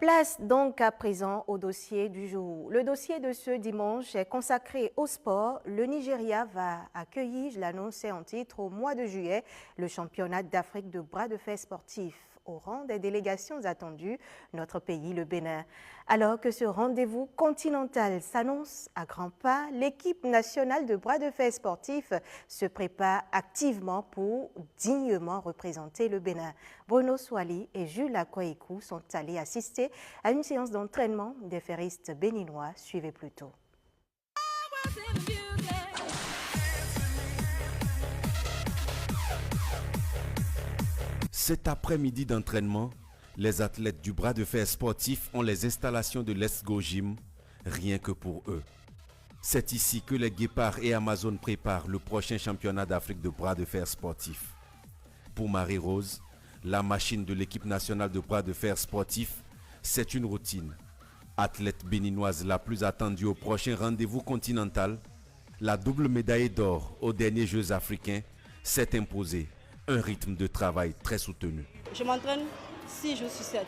Place donc à présent au dossier du jour. Le dossier de ce dimanche est consacré au sport. Le Nigeria va accueillir, je l'annonçais en titre, au mois de juillet, le championnat d'Afrique de bras de fer sportif. Au rang des délégations attendues, notre pays, le Bénin. Alors que ce rendez-vous continental s'annonce à grands pas, l'équipe nationale de bras de fer sportif se prépare activement pour dignement représenter le Bénin. Bruno Swali et Jules Akwaïkou sont allés assister à une séance d'entraînement des ferristes béninois. Suivez plutôt. Cet après-midi d'entraînement, les athlètes du bras de fer sportif ont les installations de Let's Go Gym, rien que pour eux. C'est ici que les Guépards et Amazon préparent le prochain championnat d'Afrique de bras de fer sportif. Pour Marie-Rose, la machine de l'équipe nationale de bras de fer sportif, c'est une routine. Athlète béninoise la plus attendue au prochain rendez-vous continental, la double médaille d'or aux derniers Jeux africains s'est imposée. Un rythme de travail très soutenu. Je m'entraîne 6 jours sur 7.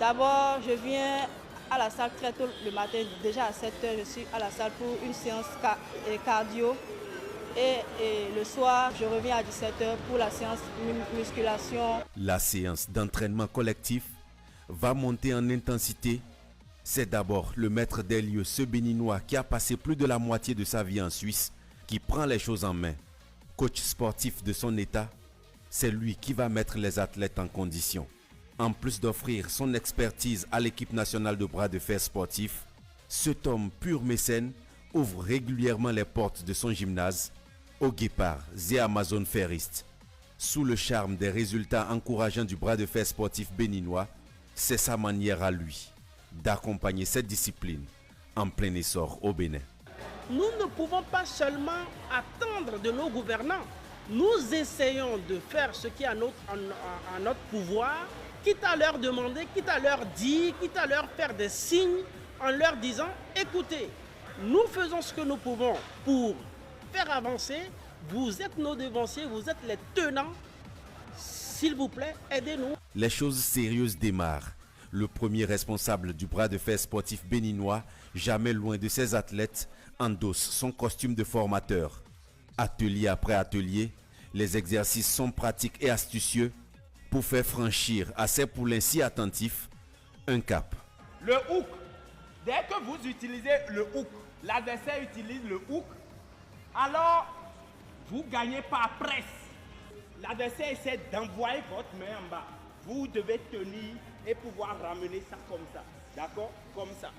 D'abord, je viens à la salle très tôt le matin. Déjà à 7 h, je suis à la salle pour une séance cardio. Et le soir, je reviens à 17 h pour la séance musculation. La séance d'entraînement collectif va monter en intensité. C'est d'abord le maître des lieux, ce Béninois qui a passé plus de la moitié de sa vie en Suisse, qui prend les choses en main. Coach sportif de son état, c'est lui qui va mettre les athlètes en condition. En plus d'offrir son expertise à l'équipe nationale de bras de fer sportif, cet homme pur mécène ouvre régulièrement les portes de son gymnase aux Guépards et Amazon ferristes. Sous le charme des résultats encourageants du bras de fer sportif béninois, c'est sa manière à lui d'accompagner cette discipline en plein essor au Bénin. Nous ne pouvons pas seulement attendre de nos gouvernants. Nous essayons de faire ce qui est à notre pouvoir, quitte à leur demander, quitte à leur dire, quitte à leur faire des signes en leur disant « Écoutez, nous faisons ce que nous pouvons pour faire avancer. Vous êtes nos devanciers, vous êtes les tenants. S'il vous plaît, aidez-nous. » Les choses sérieuses démarrent. Le premier responsable du bras de fer sportif béninois, jamais loin de ses athlètes, endosse son costume de formateur. Atelier après atelier, les exercices sont pratiques et astucieux pour faire franchir à ces poulains si attentifs un cap. Le hook, dès que vous utilisez le hook, l'adversaire utilise le hook, alors vous gagnez par presse. L'adversaire essaie d'envoyer votre main en bas. Vous devez tenir et pouvoir ramener ça comme ça. D'accord? Comme ça.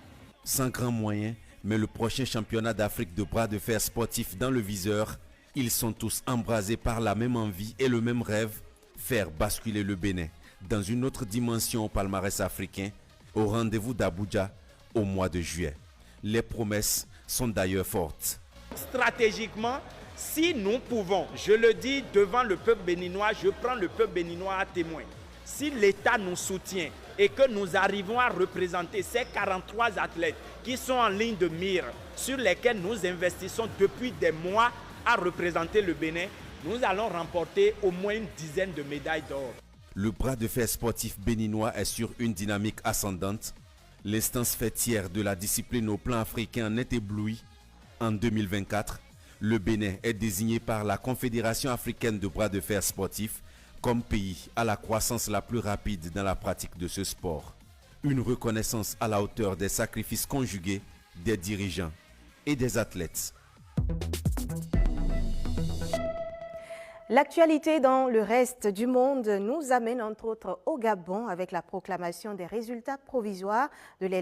Sans grand moyen, mais le prochain championnat d'Afrique de bras de fer sportif dans le viseur, ils sont tous embrasés par la même envie et le même rêve, faire basculer le Bénin dans une autre dimension au palmarès africain, au rendez-vous d'Abuja au mois de juillet. Les promesses sont d'ailleurs fortes. Stratégiquement, si nous pouvons, je le dis devant le peuple béninois, je prends le peuple béninois à témoin. Si l'État nous soutient et que nous arrivons à représenter ces 43 athlètes qui sont en ligne de mire, sur lesquels nous investissons depuis des mois à représenter le Bénin, nous allons remporter au moins une dizaine de médailles d'or. Le bras de fer sportif béninois est sur une dynamique ascendante. L'instance fêtière de la discipline au plan africain en est éblouie. En 2024, le Bénin est désigné par la Confédération africaine de bras de fer sportif comme pays à la croissance la plus rapide dans la pratique de ce sport. Une reconnaissance à la hauteur des sacrifices conjugués des dirigeants et des athlètes. L'actualité dans le reste du monde nous amène entre autres au Gabon avec la proclamation des résultats provisoires de l'élection.